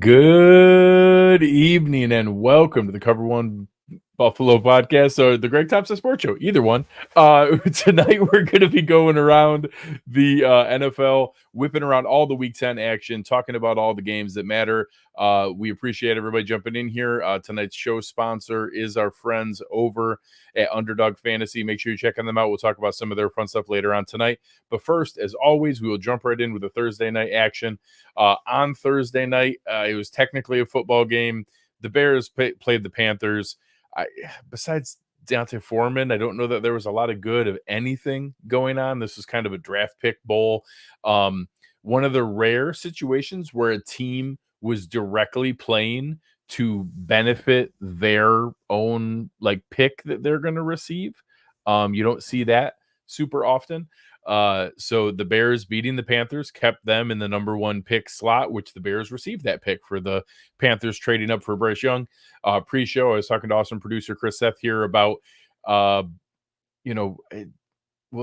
Good evening and welcome to the Cover One Buffalo podcast or the Greg Thompson Sports Show. Either one. Tonight we're going to be going around the NFL, whipping around all the Week 10 action, talking about all the games that matter. We appreciate everybody jumping in here. Tonight's show sponsor is our friends over at Underdog Fantasy. Make sure you check them out. We'll talk about some of their fun stuff later on tonight. But first, as always, we will jump right in with the Thursday night action. On Thursday night, it was technically a football game. The Bears played the Panthers. Besides Deontay Foreman, I don't know that there was a lot of good of anything going on. This was kind of a draft pick bowl. One of the rare situations where a team was directly playing to benefit their own pick that they're going to receive. You don't see that super often. So the Bears beating the Panthers kept them in the number one pick slot, which the Bears received that pick for the Panthers trading up for Bryce Young. Pre-show, I was talking to awesome producer Chris Seth here about, we'll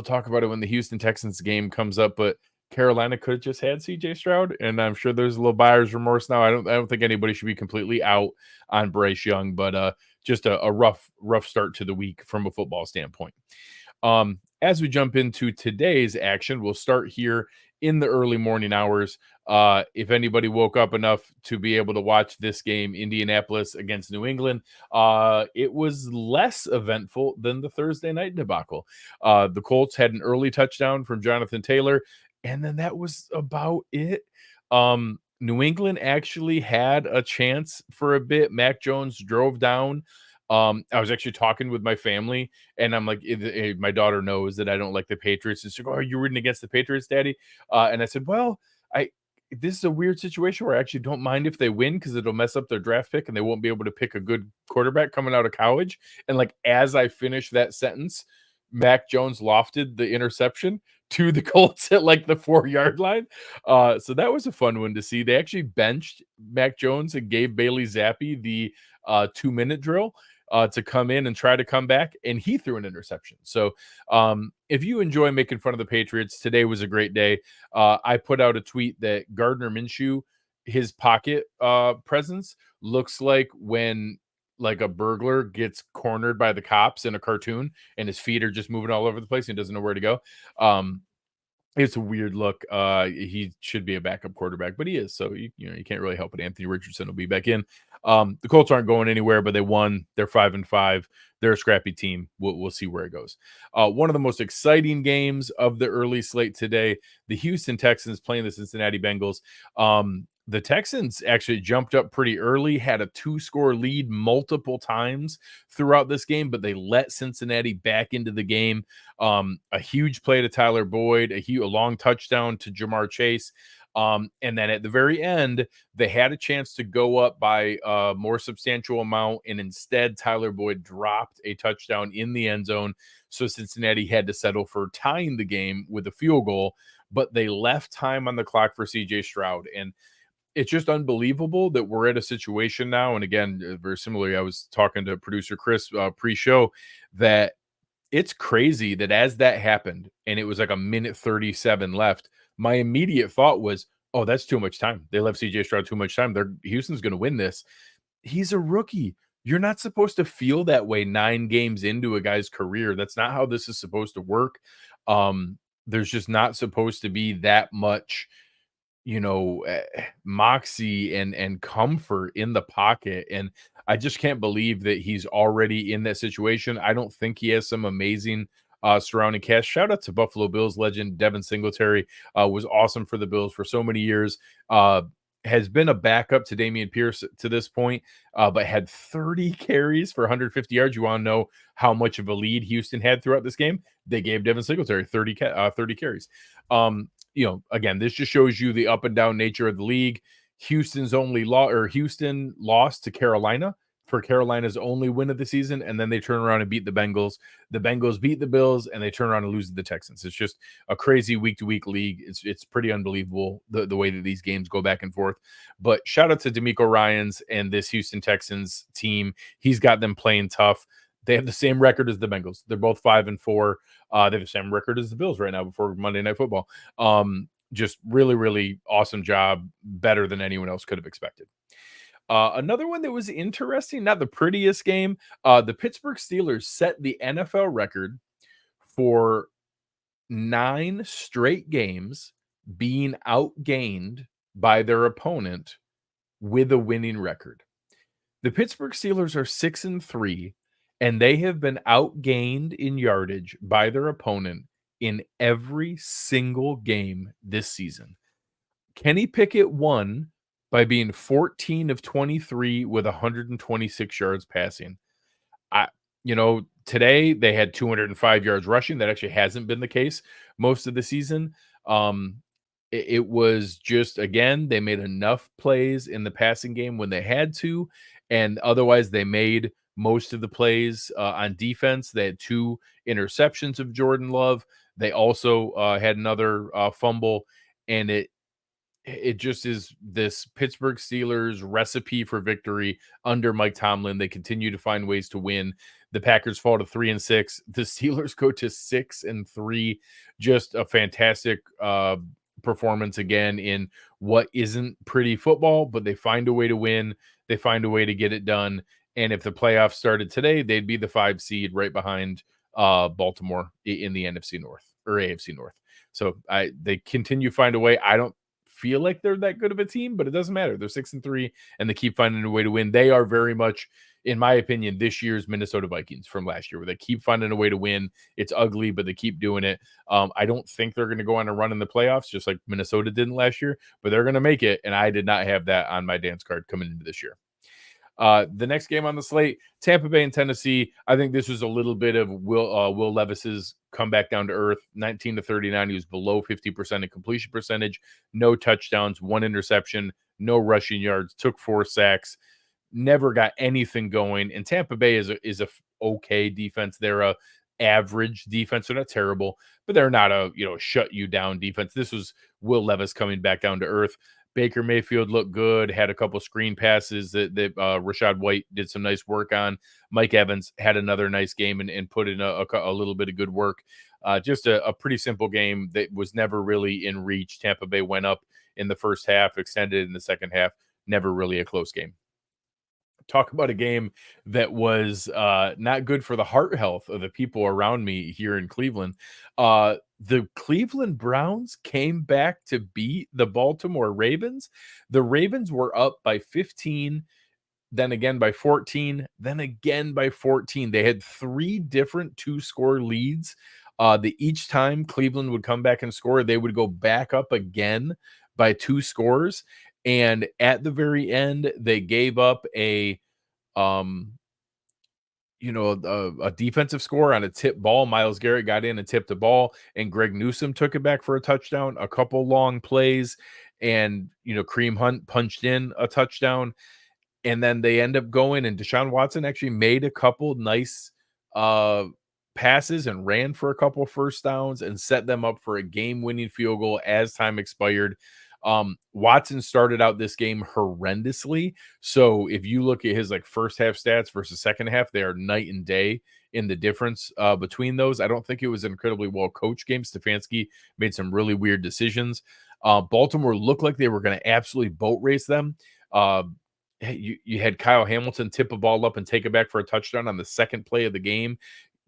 talk about it when the Houston Texans game comes up, but Carolina could have just had CJ Stroud, and I'm sure there's a little buyer's remorse now. I don't think anybody should be completely out on Bryce Young, but just a rough start to the week from a football standpoint. As we jump into today's action, we'll start here in the early morning hours. If anybody woke up enough to be able to watch this game, Indianapolis against New England, it was less eventful than the Thursday night debacle. The Colts had an early touchdown from Jonathan Taylor, and then that was about it. New England actually had a chance for a bit. Mac Jones drove down. I was actually talking with my family, and I'm like, my daughter knows that I don't like the Patriots. And she's like, "Oh, are you rooting against the Patriots, Daddy?" And I said, "Well, this is a weird situation where I actually don't mind if they win because it'll mess up their draft pick and they won't be able to pick a good quarterback coming out of college." And as I finished that sentence, Mac Jones lofted the interception to the Colts at the 4-yard line. So that was a fun one to see. They actually benched Mac Jones and gave Bailey Zappi the 2-minute drill to come in and try to come back, and he threw an interception. So if you enjoy making fun of the Patriots, today was a great day. I put out a tweet that Gardner Minshew, his pocket presence looks like when a burglar gets cornered by the cops in a cartoon and his feet are just moving all over the place and he doesn't know where to go. It's a weird look. He should be a backup quarterback, but he is. So you can't really help it. Anthony Richardson will be back in. The Colts aren't going anywhere, but they won. They're 5-5. They're a scrappy team. We'll see where it goes. One of the most exciting games of the early slate today, the Houston Texans playing the Cincinnati Bengals. The Texans actually jumped up pretty early, had a 2-score lead multiple times throughout this game, but they let Cincinnati back into the game. A huge play to Tyler Boyd, a long touchdown to Jamar Chase. And then at the very end, they had a chance to go up by a more substantial amount, and instead Tyler Boyd dropped a touchdown in the end zone. So Cincinnati had to settle for tying the game with a field goal, but they left time on the clock for CJ Stroud. And it's just unbelievable that we're at a situation now. And again, very similarly, I was talking to producer Chris pre-show that it's crazy that as that happened and it was like a minute 37 left, my immediate thought was, oh, that's too much time. They left CJ Stroud too much time. Houston's going to win this. He's a rookie. You're not supposed to feel that way 9 games into a guy's career. That's not how this is supposed to work. There's just not supposed to be that much moxie and comfort in the pocket. And I just can't believe that he's already in that situation. I don't think he has some amazing surrounding cast. Shout out to Buffalo Bills legend Devin Singletary. Was awesome for the Bills for so many years. Has been a backup to Dameon Pierce to this point, but had 30 carries for 150 yards. You want to know how much of a lead Houston had throughout this game? They gave Devin Singletary 30 carries. Again, this just shows you the up and down nature of the league. Houston lost to Carolina for Carolina's only win of the season, and then they turn around and beat the Bengals. The Bengals beat the Bills, and they turn around and lose to the Texans. It's just a crazy week-to-week league. It's pretty unbelievable the way that these games go back and forth. But shout out to D'Amico Ryans and this Houston Texans team. He's got them playing tough. They have the same record as the Bengals. They're both 5-4. They have the same record as the Bills right now before Monday Night Football. Just really, really awesome job. Better than anyone else could have expected. Another one that was interesting, not the prettiest game. The Pittsburgh Steelers set the NFL record for 9 straight games being outgained by their opponent with a winning record. The Pittsburgh Steelers are 6-3, and they have been outgained in yardage by their opponent in every single game this season. Kenny Pickett won by being 14 of 23 with 126 yards passing. Today they had 205 yards rushing. That actually hasn't been the case most of the season. It was just, again, they made enough plays in the passing game when they had to, and otherwise they made most of the plays on defense. They had 2 interceptions of Jordan Love. They also had another fumble, and it just is this Pittsburgh Steelers recipe for victory under Mike Tomlin. They continue to find ways to win. The Packers fall to 3-6. The Steelers go to 6-3. Just a fantastic performance again in what isn't pretty football, but they find a way to win. They find a way to get it done. And if the playoffs started today, they'd be the 5 seed right behind Baltimore in the NFC North or AFC North. So they continue to find a way. I don't feel like they're that good of a team, but it doesn't matter. They're 6-3 and they keep finding a way to win. They are very much, in my opinion, this year's Minnesota Vikings from last year, where they keep finding a way to win. It's ugly, but they keep doing it. I don't think they're going to go on a run in the playoffs, just like Minnesota didn't last year, but they're going to make it. And I did not have that on my dance card coming into this year. The next game on the slate, Tampa Bay and Tennessee. I think this was a little bit of Will Levis's comeback down to earth. 19-39, he was below 50% in completion percentage, no touchdowns, 1 interception, no rushing yards, took 4 sacks, never got anything going. And Tampa Bay is a okay defense. They're a average defense. They're not terrible, but they're not a shut you down defense. This was Will Levis coming back down to earth. Baker Mayfield looked good, had a couple screen passes that Rachaad White did some nice work on. Mike Evans had another nice game and put in a little bit of good work. Just a pretty simple game that was never really in reach. Tampa Bay went up in the first half, extended in the second half, never really a close game. Talk about a game that was not good for the heart health of the people around me here in Cleveland. The Cleveland Browns came back to beat the Baltimore Ravens. The Ravens were up by 15, then again by 14, then again by 14. They had 3 different 2-score leads. Each time Cleveland would come back and score, they would go back up again by 2 scores. And at the very end, they gave up a defensive score on a tip ball. Myles Garrett got in and tipped the ball, and Greg Newsome took it back for a touchdown. A couple long plays, and Kareem Hunt punched in a touchdown. And then they end up going, and Deshaun Watson actually made a couple nice passes and ran for a couple first downs and set them up for a game-winning field goal as time expired. Watson started out this game horrendously. So if you look at his first half stats versus second half, they are night and day in the difference between those. I don't think it was an incredibly well coached game. Stefanski made some really weird decisions. Baltimore looked like they were going to absolutely boat race them. You had Kyle Hamilton tip a ball up and take it back for a touchdown on the second play of the game.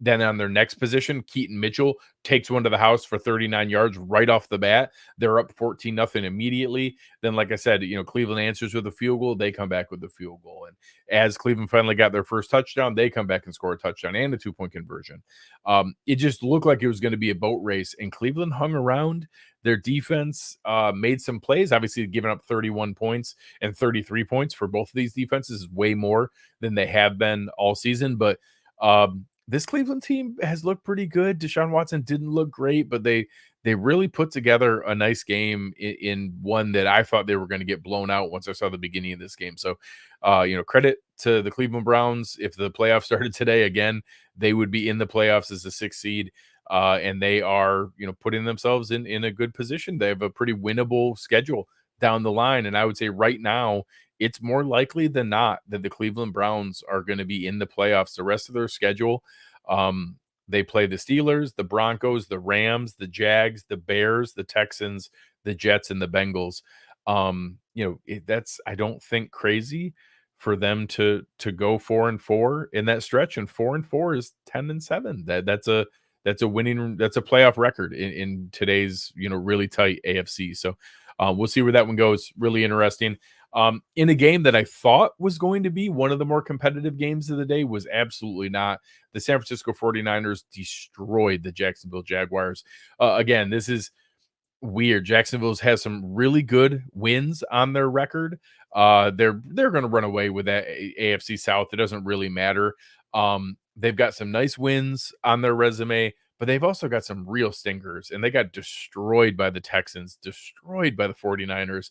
Then on their next position, Keaton Mitchell takes one to the house for 39 yards right off the bat. They're up 14-0 immediately. Then, like I said, Cleveland answers with a field goal. They come back with a field goal. And as Cleveland finally got their first touchdown, they come back and score a touchdown and a 2-point conversion. It just looked like it was going to be a boat race, and Cleveland hung around. Their defense made some plays, obviously giving up 31 points and 33 points for both of these defenses is way more than they have been all season. But this Cleveland team has looked pretty good. Deshaun Watson didn't look great, but they really put together a nice game in one that I thought they were going to get blown out once I saw the beginning of this game. So, credit to the Cleveland Browns. If the playoffs started today, again, they would be in the playoffs as the 6th seed. And they are, putting themselves in a good position. They have a pretty winnable schedule down the line. And I would say right now, it's more likely than not that the Cleveland Browns are going to be in the playoffs. The rest of their schedule, they play the Steelers, the Broncos, the Rams, the Jags, the Bears, the Texans, the Jets, and the Bengals. That's, I don't think, crazy. for them to go 4-4 in that stretch, and 4-4 is 10-7. That's a winning, that's a playoff record in today's, really tight AFC. So we'll see where that one goes. Really interesting. In a game that I thought was going to be one of the more competitive games of the day, was absolutely not. The San Francisco 49ers destroyed the Jacksonville Jaguars. Again, this is weird. Jacksonville's has some really good wins on their record. They're going to run away with that AFC South. It doesn't really matter. They've got some nice wins on their resume, but they've also got some real stinkers, and they got destroyed by the Texans, destroyed by the 49ers,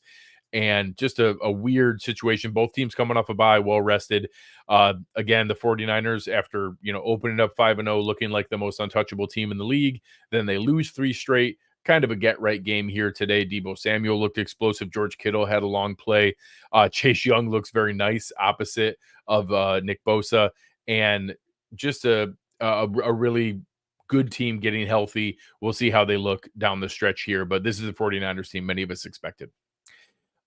and just a weird situation. Both teams coming off a bye, well rested. Again, the 49ers, after opening up 5-0, looking like the most untouchable team in the league, then they lose 3 straight. Kind of a get right game here today. Debo Samuel looked explosive. George Kittle had a long play. Chase Young looks very nice opposite of Nick Bosa, and just a really good team getting healthy. We'll see how they look down the stretch here, but this is a 49ers team many of us expected.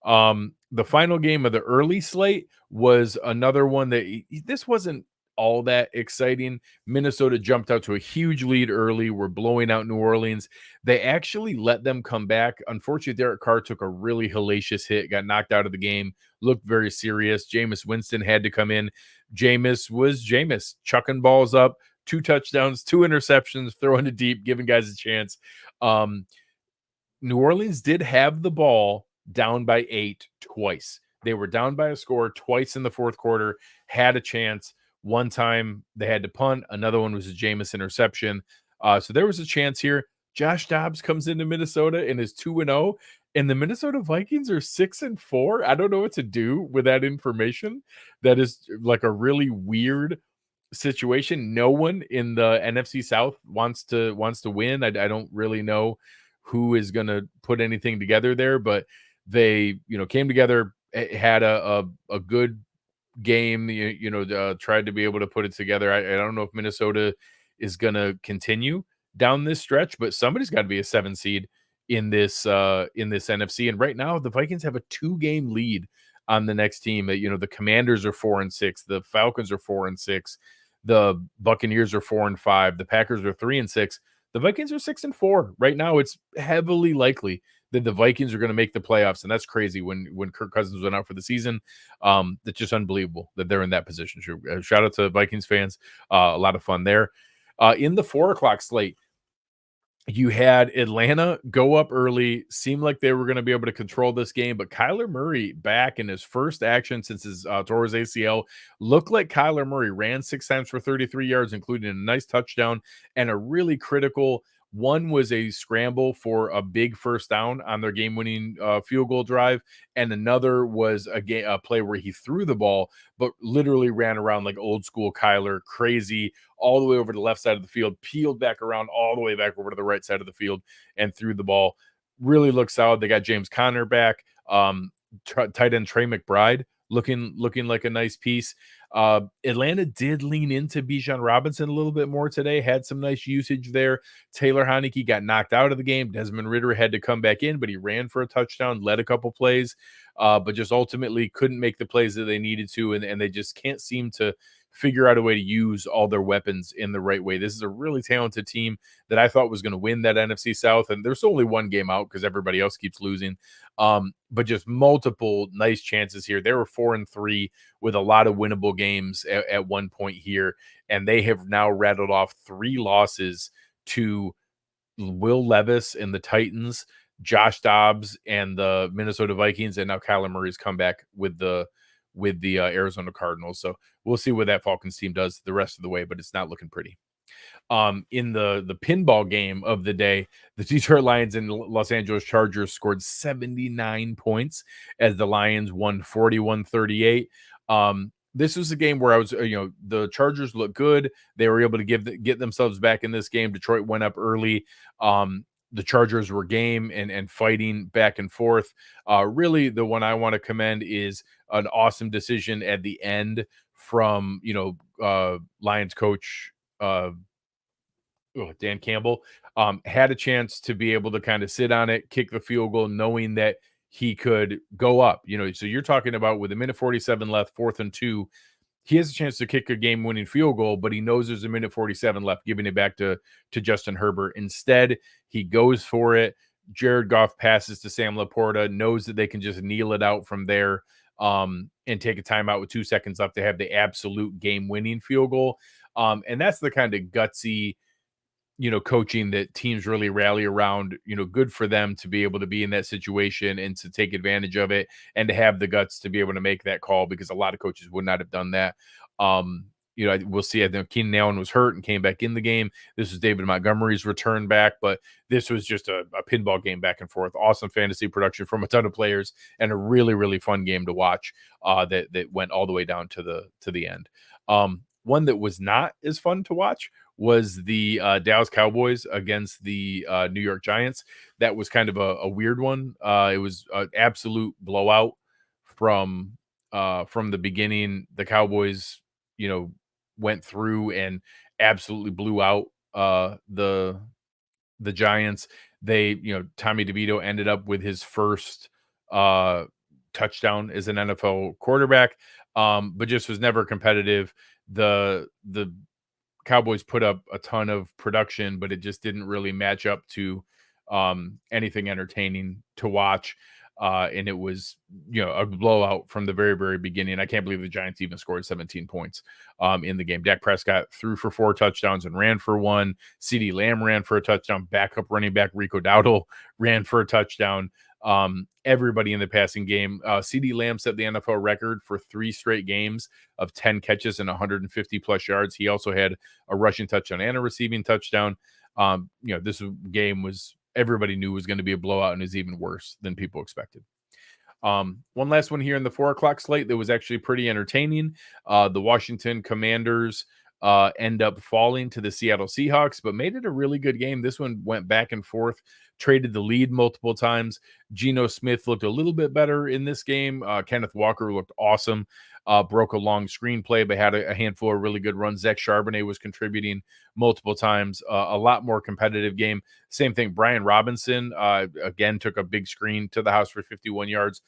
The final game of the early slate was another one that this wasn't all that exciting. Minnesota jumped out to a huge lead early. We're blowing out New Orleans. They actually let them come back. Unfortunately, Derek Carr took a really hellacious hit, got knocked out of the game, looked very serious. Jameis Winston had to come in. Jameis was Jameis, chucking balls up, 2 touchdowns, 2 interceptions, throwing it deep, giving guys a chance. New Orleans did have the ball down by 8 twice. They were down by a score twice in the fourth quarter, had a chance. One time they had to punt. Another one was a Jameis interception. So there was a chance here. Josh Dobbs comes into Minnesota and is 2-0, and the Minnesota Vikings are 6-4. I don't know what to do with that information. That is like a really weird situation. No one in the NFC South wants to win. I don't really know who is going to put anything together there, but they came together, had a good game, tried to be able to put it together. I don't know if Minnesota is going to continue down this stretch, but somebody's got to be a 7 seed in this NFC. And right now the Vikings have a 2-game lead on the next team. The Commanders are 4-6, the Falcons are 4-6, the Buccaneers are 4-5, the Packers are 3-6. The Vikings are 6-4 right now. It's heavily likely that the Vikings are going to make the playoffs, and that's crazy. When Kirk Cousins went out for the season, that's just unbelievable that they're in that position. Shout out to Vikings fans. A lot of fun there. In the 4:00 slate, you had Atlanta go up early, seemed like they were going to be able to control this game, but Kyler Murray back in his first action since his tore his ACL. Looked like Kyler Murray ran 6 times for 33 yards, including a nice touchdown and a really critical one was a scramble for a big first down on their game-winning field goal drive, and another was a play where he threw the ball, but literally ran around like old school Kyler, crazy, all the way over to the left side of the field, peeled back around all the way back over to the right side of the field, and threw the ball. Really looks solid. They got James Conner back, tight end Trey McBride looking like a nice piece. Atlanta did lean into Bijan Robinson a little bit more today, had some nice usage there. Taylor Heineke got knocked out of the game. Desmond Ridder had to come back in, but he ran for a touchdown, led a couple plays, but just ultimately couldn't make the plays that they needed to, and they just can't seem to figure out a way to use all their weapons in the right way. This is a really talented team that I thought was going to win that NFC South, and there's only one game out because everybody else keeps losing. But just multiple nice chances here. They were 4-3 with a lot of winnable games at one point here, and they have now rattled off 3 losses to Will Levis and the Titans, Josh Dobbs and the Minnesota Vikings, and now Kyler Murray's come back with the Arizona Cardinals. So we'll see what that Falcons team does the rest of the way, but it's not looking pretty. In the pinball game of the day, the Detroit Lions and Los Angeles Chargers scored 79 points as the Lions won 41-38. This was a game where I was, the Chargers looked good. They were able to get themselves back in this game. Detroit went up early. The Chargers were game and fighting back and forth. Really, the one I want to commend is an awesome decision at the end from, Lions coach Dan Campbell. Had a chance to be able to kind of sit on it, kick the field goal, knowing that he could go up. So you're talking about with a minute 47 left, 4th and 2, he has a chance to kick a game-winning field goal, but he knows there's a minute 47 left, giving it back to Justin Herbert. Instead, he goes for it. Jared Goff passes to Sam Laporta, knows that they can just kneel it out from there, and take a timeout with 2 seconds left to have the absolute game-winning field goal. And that's the kind of gutsy, coaching that teams really rally around. Good for them to be able to be in that situation and to take advantage of it and to have the guts to be able to make that call, because a lot of coaches would not have done that. We'll see. I think Keenan Allen was hurt and came back in the game. This was David Montgomery's return back, but this was just a pinball game back and forth. Awesome fantasy production from a ton of players and a really, really fun game to watch that went all the way down to the end. One that was not as fun to watch was the Dallas Cowboys against the New York Giants. That was kind of a weird one. It was an absolute blowout from the beginning. The Cowboys, went through and absolutely blew out the Giants. They, Tommy DeVito ended up with his first touchdown as an NFL quarterback, but just was never competitive. The Cowboys put up a ton of production, but it just didn't really match up to anything entertaining to watch. And it was, a blowout from the very, very beginning. I can't believe the Giants even scored 17 points in the game. Dak Prescott threw for 4 touchdowns and ran for 1. CeeDee Lamb ran for a touchdown. Backup running back Rico Dowdle ran for a touchdown. Everybody in the passing game. CeeDee Lamb set the NFL record for 3 straight games of 10 catches and 150 plus yards. He also had a rushing touchdown and a receiving touchdown. This game was, everybody knew was going to be a blowout, and is even worse than people expected. One last one here in the 4:00 slate that was actually pretty entertaining. The Washington Commanders end up falling to the Seattle Seahawks, but made it a really good game. This one went back and forth, traded the lead multiple times. Geno Smith looked a little bit better in this game. Kenneth Walker looked awesome. Broke a long screenplay, but had a handful of really good runs. Zach Charbonnet was contributing multiple times. A lot more competitive game. Same thing. Brian Robinson, again, took a big screen to the house for 51 yards,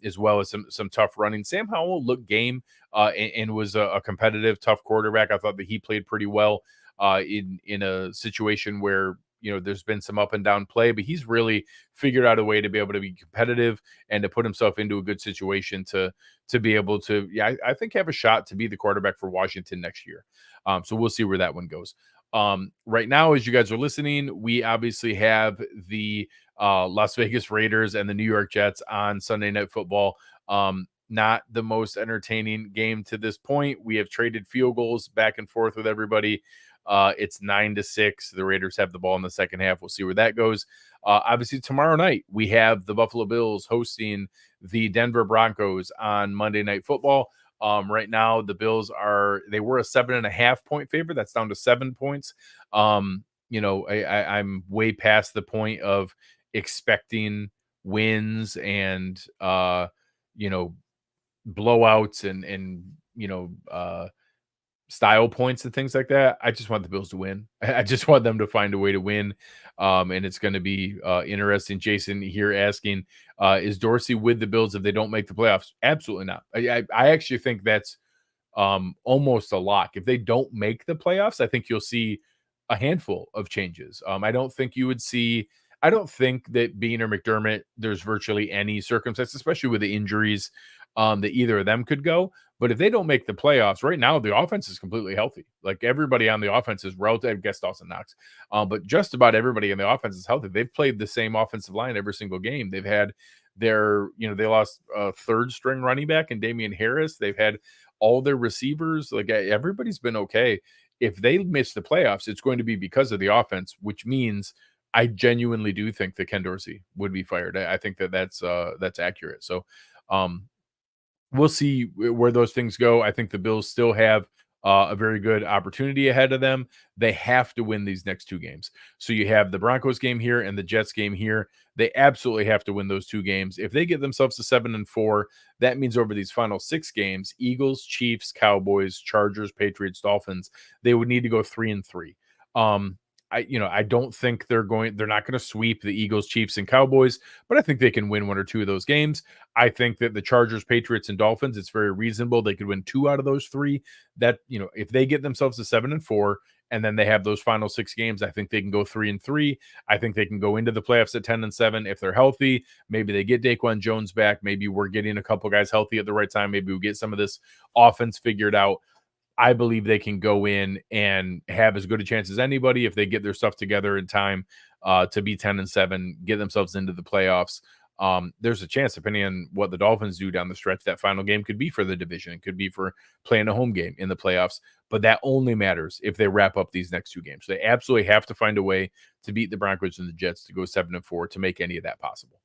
as well as some tough running. Sam Howell looked game and was a competitive, tough quarterback. I thought that he played pretty well in a situation where, there's been some up and down play, but he's really figured out a way to be able to be competitive and to put himself into a good situation to be able to, I think, have a shot to be the quarterback for Washington next year. So we'll see where that one goes. Right now, as you guys are listening, we obviously have the Las Vegas Raiders and the New York Jets on Sunday Night Football. Not the most entertaining game to this point. We have traded field goals back and forth with everybody. It's 9-6. The Raiders have the ball in the second half. We'll see where that goes. Obviously, tomorrow night, we have the Buffalo Bills hosting the Denver Broncos on Monday Night Football. Right now, the Bills they were a 7.5 point favorite. That's down to 7 points. I'm way past the point of expecting wins and, blowouts and style points and things like that. I just want the Bills to win. I just want them to find a way to win. And it's going to be interesting. Jason here asking, is Dorsey with the Bills if they don't make the playoffs? Absolutely not. I actually think that's almost a lock. If they don't make the playoffs, I think you'll see a handful of changes. I don't think that Bean or McDermott, there's virtually any circumstance, especially with the injuries, that either of them could go. But if they don't make the playoffs, right now the offense is completely healthy. Like everybody on the offense is relative. I guess Dawson Knox, but just about everybody in the offense is healthy. They've played the same offensive line every single game. They've had they lost a third string running back in Damian Harris. They've had all their receivers. Like everybody's been okay. If they miss the playoffs, it's going to be because of the offense, which means I genuinely do think that Ken Dorsey would be fired. I think that's accurate. So, we'll see where those things go. I think the Bills still have a very good opportunity ahead of them. They have to win these next 2 games. So you have the Broncos game here and the Jets game here. They absolutely have to win those 2 games. If they get themselves to 7-4, that means over these final 6 games, Eagles, Chiefs, Cowboys, Chargers, Patriots, Dolphins, they would need to go 3-3. I don't think they're not going to sweep the Eagles, Chiefs, and Cowboys, but I think they can win one or two of those games. I think that the Chargers, Patriots, and Dolphins, it's very reasonable they could win two out of those three. That, if they get themselves to 7-4 and then they have those final six games, I think they can go 3-3. I think they can go into the playoffs at 10-7 if they're healthy. Maybe they get Daquan Jones back. Maybe we're getting a couple guys healthy at the right time. Maybe we get some of this offense figured out. I believe they can go in and have as good a chance as anybody if they get their stuff together in time to be 10-7, get themselves into the playoffs. There's a chance, depending on what the Dolphins do down the stretch, that final game could be for the division. It could be for playing a home game in the playoffs. But that only matters if they wrap up these next two games. They absolutely have to find a way to beat the Broncos and the Jets to go 7-4 to make any of that possible.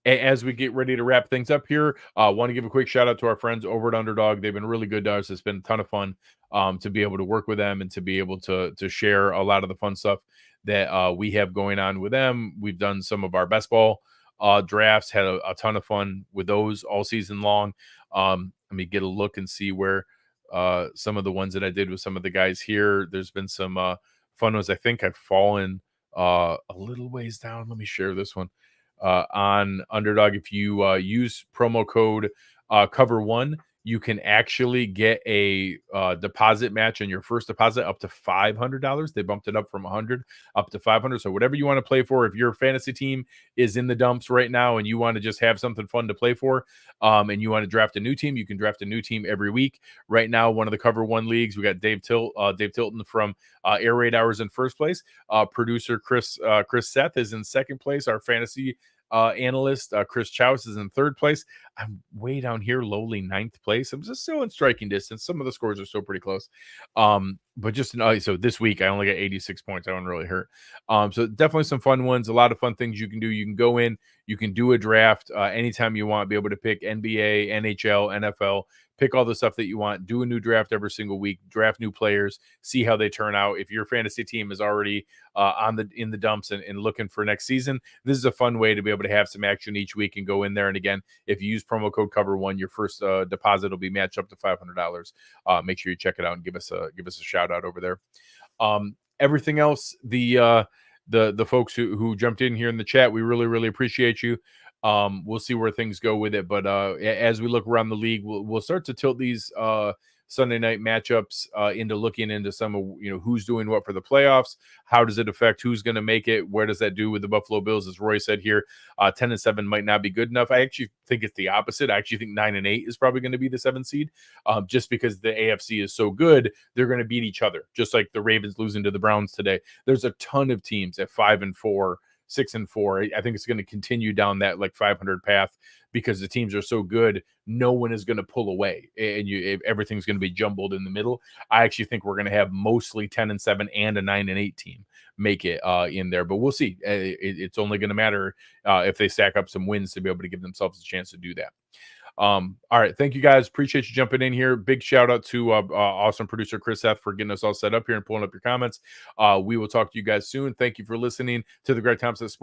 As we get ready to wrap things up here, I want to give a quick shout out to our friends over at Underdog. They've been really good to us. It's been a ton of fun to be able to work with them and to be able to share a lot of the fun stuff that we have going on with them. We've done some of our best ball drafts, had a ton of fun with those all season long. Let me get a look and see where some of the ones that I did with some of the guys here. There's been some fun ones. I think I've fallen a little ways down. Let me share this one. On Underdog, if you use promo code cover1, you can actually get a deposit match on your first deposit up to $500. They bumped it up from 100 up to 500. So whatever you want to play for, if your fantasy team is in the dumps right now and you want to just have something fun to play for, and you want to draft a new team, you can draft a new team every week. Right now, one of the Cover One leagues, we got Dave Tilton from Air Raid Hours in first place. Producer Chris Seth is in second place. Our fantasy analyst Chris Chouse is in third place. I'm way down here, lowly ninth place. I'm just still in striking distance. Some of the scores are still pretty close. But just so this week I only got 86 points. I don't really hurt. So definitely some fun ones. A lot of fun things you can do. You can go in, you can do a draft anytime you want. Be able to pick NBA, NHL, NFL. Pick all the stuff that you want. Do a new draft every single week. Draft new players. See how they turn out. If your fantasy team is already in the dumps and looking for next season, this is a fun way to be able to have some action each week and go in there. And again, if you use promo code cover1, your first deposit will be matched up to $500. Make sure you check it out and give us a shout out over there. Everything else, the folks who jumped in here in the chat, we really, really appreciate you. We'll see where things go with it. But as we look around the league, we'll start to tilt these Sunday night matchups into looking into some of who's doing what for the playoffs. How does it affect who's going to make it? Where does that do with the Buffalo Bills? As Roy said here, 10-7 might not be good enough. I actually think it's the opposite. I actually think 9-8 is probably going to be the 7th seed, just because the AFC is so good. They're going to beat each other, just like the Ravens losing to the Browns today. There's a ton of teams at 5-4. 6-4. I think it's going to continue down that 500 path because the teams are so good. No one is going to pull away, and everything's going to be jumbled in the middle. I actually think we're going to have mostly 10-7 and a 9-8 team make it in there, but we'll see. It's only going to matter if they stack up some wins to be able to give themselves a chance to do that. All right, thank you guys, appreciate you jumping in here. Big shout out to awesome producer Chris Seth for getting us all set up here and pulling up your comments. We will talk to you guys soon. Thank you for listening to the Greg Thompson Sports